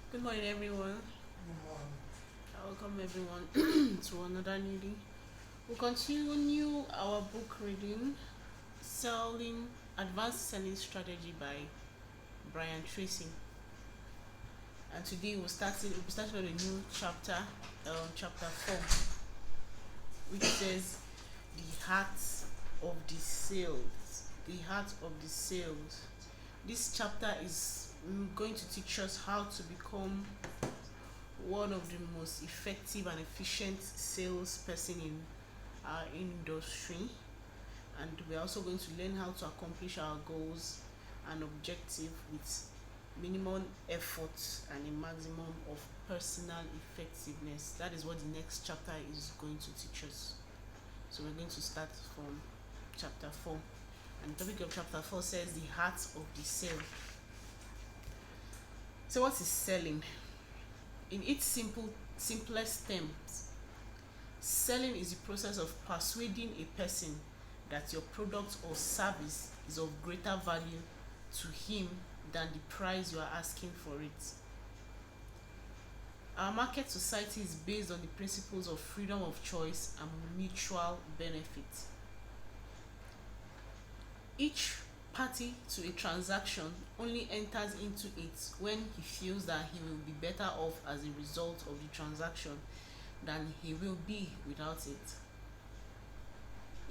Good morning, everyone. Welcome, everyone, to another new day. We'll continue our book reading, Selling Advanced Selling Strategy by Brian Tracy. And today we'll be starting on a new chapter, chapter 4, which says the heart of the sales. The heart of the sales. This chapter is going to teach us how to become one of the most effective and efficient salesperson in our industry, and we're also going to learn how to accomplish our goals and objective with minimum effort and a maximum of personal effectiveness. That is what the next chapter is going to teach us. So we're going to start from chapter 4, and the topic of chapter 4 says the heart of the sale. So what is selling? In its simplest terms, selling is the process of persuading a person that your product or service is of greater value to him than the price you are asking for it. Our market society is based on the principles of freedom of choice and mutual benefit. Each party to a transaction only enters into it when he feels that he will be better off as a result of the transaction than he will be without it.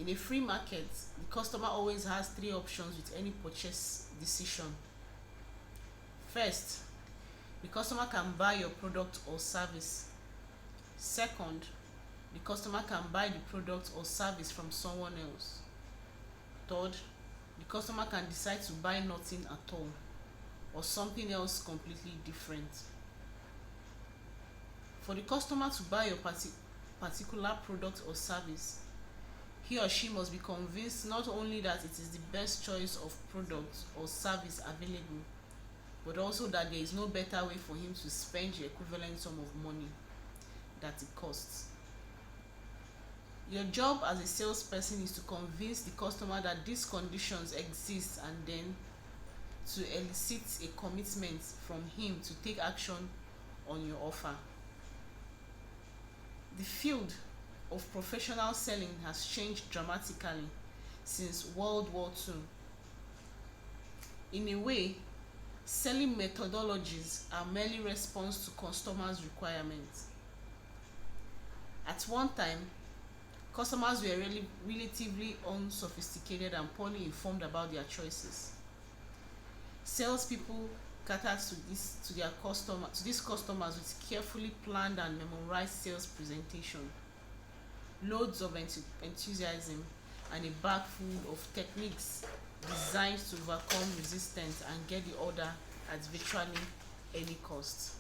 In a free market, the customer always has three options with any purchase decision. First, the customer can buy your product or service. Second, the customer can buy the product or service from someone else. Third, the customer can decide to buy nothing at all or something else completely different. For the customer to buy your particular product or service, he or she must be convinced not only that it is the best choice of product or service available, but also that there is no better way for him to spend the equivalent sum of money that it costs. Your job as a salesperson is to convince the customer that these conditions exist, and then to elicit a commitment from him to take action on your offer. The field of professional selling has changed dramatically since World War II. In a way, selling methodologies are merely response to customers' requirements. At one time, customers were relatively unsophisticated and poorly informed about their choices. Salespeople catered to these customers with carefully planned and memorized sales presentation, loads of enthusiasm, and a bag full of techniques designed to overcome resistance and get the order at virtually any cost.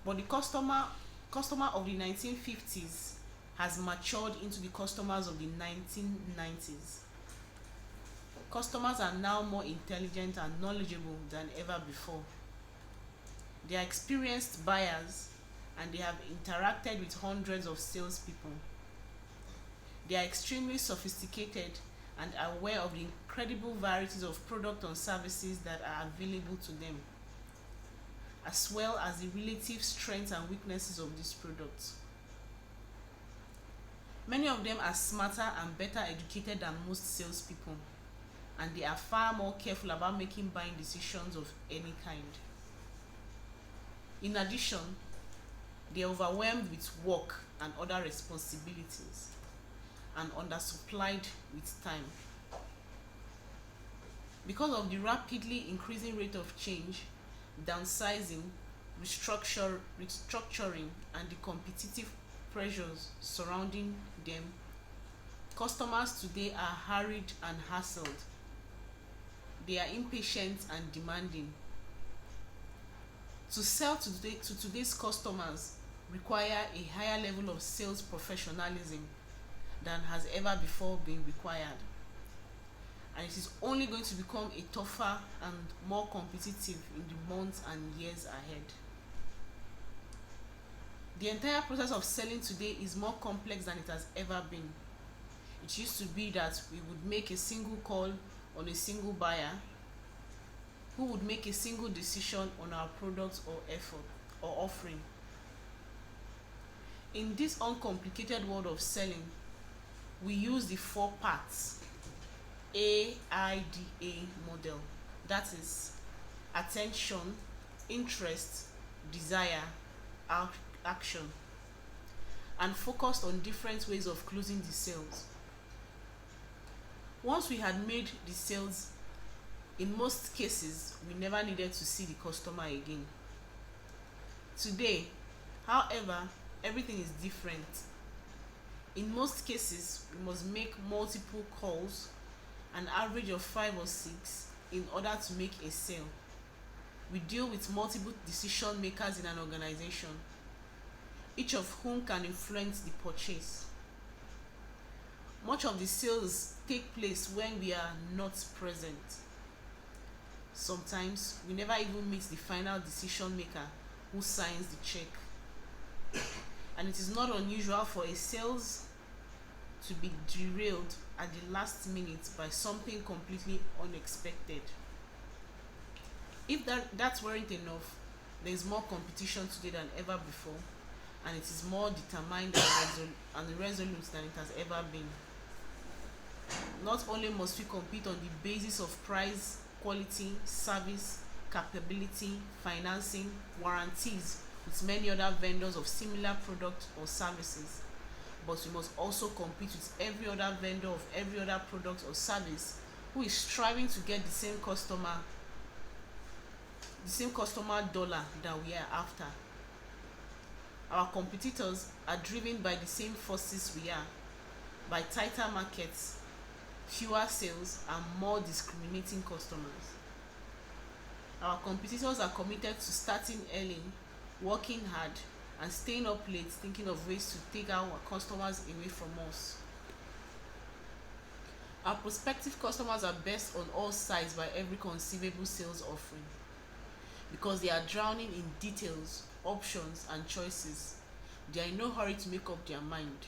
But the customer of the 1950s has matured into the customers of the 1990s. Customers are now more intelligent and knowledgeable than ever before. They are experienced buyers, and they have interacted with hundreds of salespeople. They are extremely sophisticated and aware of the incredible varieties of products and services that are available to them, as well as the relative strengths and weaknesses of these products. Many of them are smarter and better educated than most salespeople, and they are far more careful about making buying decisions of any kind. In addition, they are overwhelmed with work and other responsibilities and undersupplied with time. Because of the rapidly increasing rate of change, downsizing, restructuring, and the competitive pressures surrounding them, customers today are hurried and hassled. They are impatient and demanding. To sell to today's customers require a higher level of sales professionalism than has ever before been required, and it is only going to become a tougher and more competitive in the months and years ahead. The entire process of selling today is more complex than it has ever been. It used to be that we would make a single call on a single buyer who would make a single decision on our product or effort or offering. In this uncomplicated world of selling, we use the four parts AIDA model, that is attention, interest, desire, action, and focused on different ways of closing the sales. Once we had made the sales, in most cases we never needed to see the customer again. Today, however, everything is different. In most cases, we must make multiple calls, an average of 5 or 6, in order to make a sale. We deal with multiple decision makers in an organization, each of whom can influence the purchase. Much of the sales take place when we are not present. Sometimes we never even meet the final decision maker who signs the check. And it is not unusual for a sales to be derailed at the last minute by something completely unexpected. If that weren't enough, there is more competition today than ever before, and it is more determined and resolute than it has ever been. Not only must we compete on the basis of price, quality, service, capability, financing, warranties with many other vendors of similar products or services, but we must also compete with every other vendor of every other product or service who is striving to get the same customer dollar that we are after. Our competitors are driven by the same forces we are, by tighter markets, fewer sales, and more discriminating customers. Our competitors are committed to starting early, working hard, and staying up late thinking of ways to take our customers away from us. Our prospective customers are best on all sides by every conceivable sales offering, because they are drowning in details, options, and choices. They are in no hurry to make up their mind.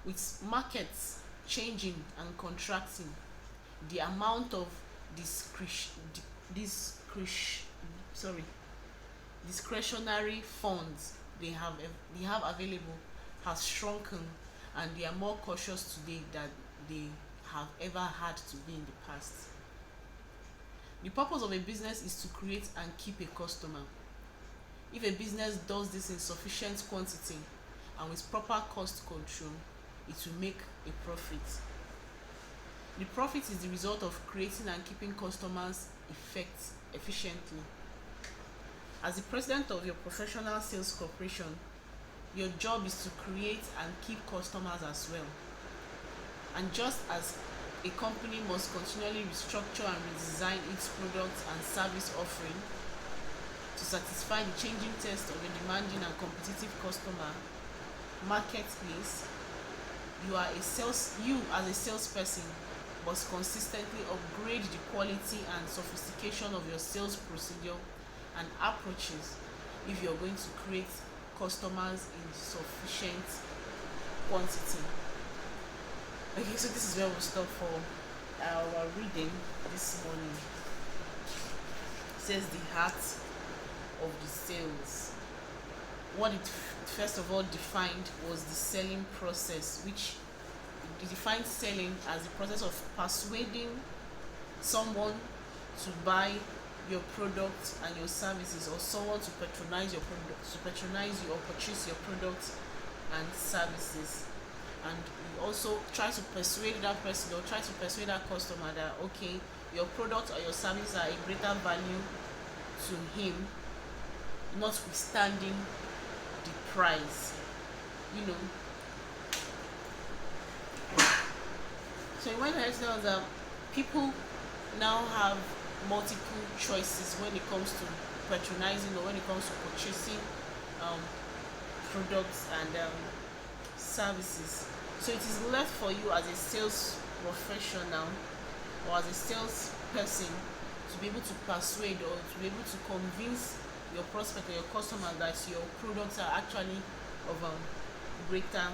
With markets changing and contracting, the amount of discretionary funds they have available has shrunken, and they are more cautious today than they have ever had to be in the past. The purpose of a business is to create and keep a customer. If a business does this in sufficient quantity and with proper cost control, it will make a profit. The profit is the result of creating and keeping customers efficiently. As the president of your professional sales corporation, your job is to create and keep customers as well. And just as a company must continually restructure and redesign its product and service offering to satisfy the changing taste of a demanding and competitive customer marketplace, you as a salesperson must consistently upgrade the quality and sophistication of your sales procedure and approaches if you're going to create customers in sufficient quantity. Okay, so this is where we'll stop for our reading this morning. It says the heart of the sales. What it first of all defined was the selling process, which it defined selling as the process of persuading someone to buy your product and your services, or someone to patronize you or purchase your products and services. And you also try to persuade that person, or try to persuade that customer that okay, your product or your service are a greater value to him, notwithstanding the price. So he went ahead to tell us that people now have multiple choices when it comes to patronizing, or when it comes to purchasing products and services. So it is left for you as a sales professional or as a sales person to be able to persuade or to be able to convince your prospect or your customer that your products are actually of greater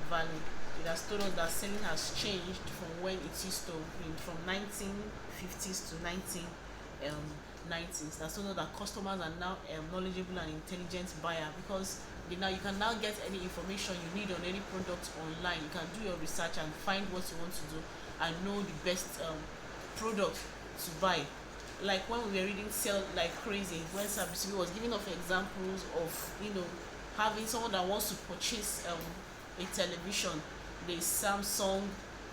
value. It has told us that selling has changed from when it used to be from 1950s to 1990s. That's told us that customers are now knowledgeable and intelligent buyer, because you can now get any information you need on any product online. You can do your research and find what you want to do and know the best product to buy. Like when we were reading Sell Like Crazy, when Sabisi was giving us examples of having someone that wants to purchase a television. There's Samsung,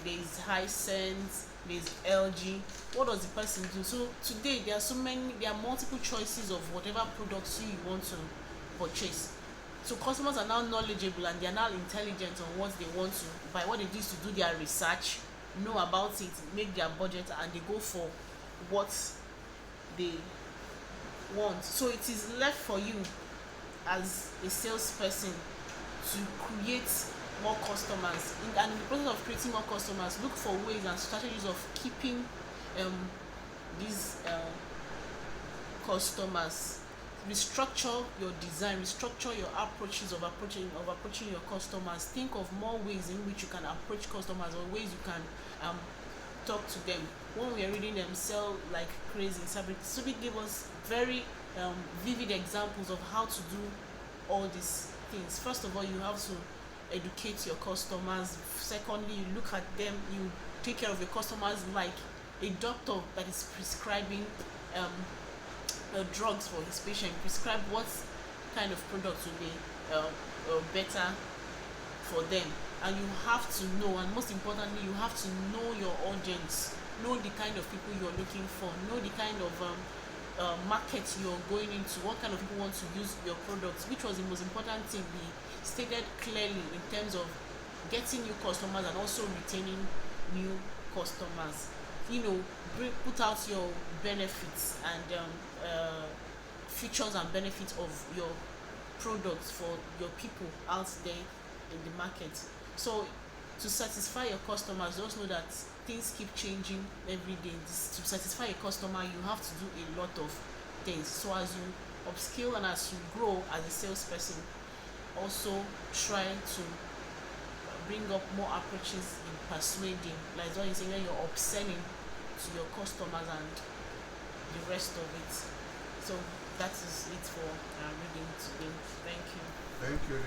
there's Hisense, there's LG. What does the person do? So today there are multiple choices of whatever products you want to purchase. So customers are now knowledgeable and they are now intelligent on what they want to buy. What they do is to do their research, know about it, make their budget, and they go for what they want. So it is left for you as a salesperson to create more customers. And in the process of creating more customers, look for ways and strategies of keeping these customers. Restructure your design, restructure your approaches of approaching your customers. Think of more ways in which you can approach customers, or ways you can talk to them. When we are reading them Sell Like Crazy, Subi gave us very vivid examples of how to do all these things. First of all, you have to educate your customers. Secondly, you look at them, you take care of your customers like a doctor that is prescribing drugs for his patient. Prescribe what kind of products will be better for them. And you have to know, and most importantly, you have to know your audience, know the kind of people you're looking for, know the kind of market you're going into, what kind of people want to use your products, which was the most important thing we stated clearly in terms of getting new customers and also retaining new customers. Put out your benefits and features and benefits of your products for your people out there in the market. So to satisfy your customers, just know that things keep changing every day. To satisfy a customer, you have to do a lot of things. So as you upskill and as you grow as a salesperson, also try to bring up more approaches in persuading, like what you say, when you're upselling to your customers and the rest of it. So that is it for reading today. Thank you. Thank you.